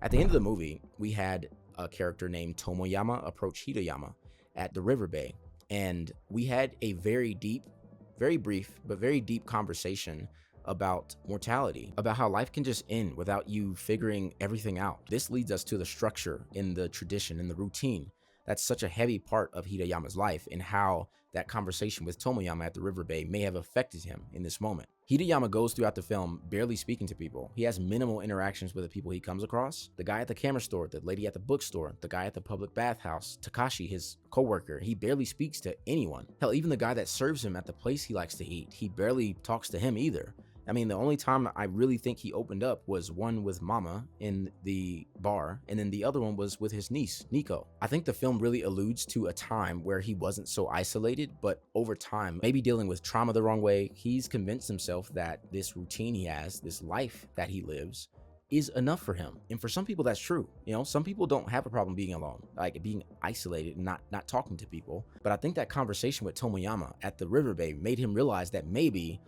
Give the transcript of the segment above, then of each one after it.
At the end of the movie, we had a character named Tomoyama approach Hirayama at the river bay, and we had a very deep, very brief, but very deep conversation about mortality, about how life can just end without you figuring everything out. This leads us to the structure in the tradition and the routine. That's such a heavy part of Hirayama's life, and how that conversation with Tomoyama at the river bay may have affected him in this moment. Hirayama goes throughout the film barely speaking to people. He has minimal interactions with the people he comes across. The guy at the camera store, the lady at the bookstore, the guy at the public bathhouse, Takashi, his co-worker, he barely speaks to anyone. Hell, even the guy that serves him at the place he likes to eat, he barely talks to him either. I mean, the only time I really think he opened up was one with Mama in the bar, and then the other one was with his niece, Nico. I think the film really alludes to a time where he wasn't so isolated, but over time, maybe dealing with trauma the wrong way, he's convinced himself that this routine he has, this life that he lives, is enough for him. And for some people, that's true. You know, some people don't have a problem being alone, like being isolated and not talking to people. But I think that conversation with Tomoyama at the river bay made him realize that maybe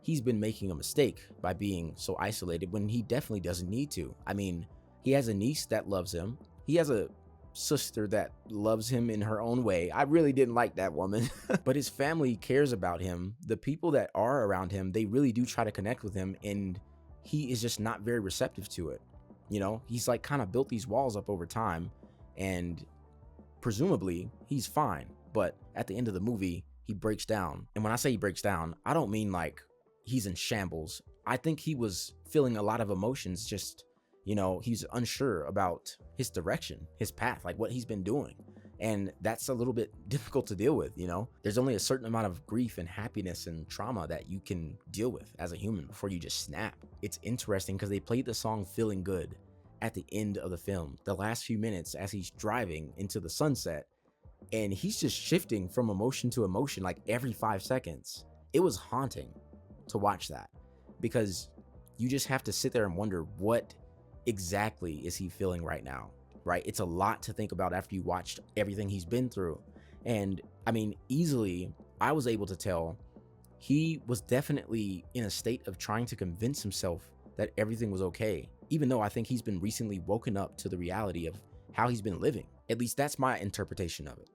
he's been making a mistake by being so isolated when he definitely doesn't need to. I mean, he has a niece that loves him. He has a sister that loves him in her own way. I really didn't like that woman. But his family cares about him. The people that are around him, they really do try to connect with him, and he is just not very receptive to it. You know, he's like kind of built these walls up over time, and presumably he's fine. But at the end of the movie, he breaks down. And when I say he breaks down, I don't mean like he's in shambles. I think he was feeling a lot of emotions. Just, you know, he's unsure about his direction, his path, like what he's been doing. And that's a little bit difficult to deal with, you know? There's only a certain amount of grief and happiness and trauma that you can deal with as a human before you just snap. It's interesting because they played the song Feeling Good at the end of the film, the last few minutes as he's driving into the sunset, and he's just shifting from emotion to emotion like every 5 seconds. It was haunting to watch that, because you just have to sit there and wonder, what exactly is he feeling right now, right? It's a lot to think about after you watched everything he's been through. And I mean, easily, I was able to tell he was definitely in a state of trying to convince himself that everything was okay, even though I think he's been recently woken up to the reality of how he's been living. At least that's my interpretation of it.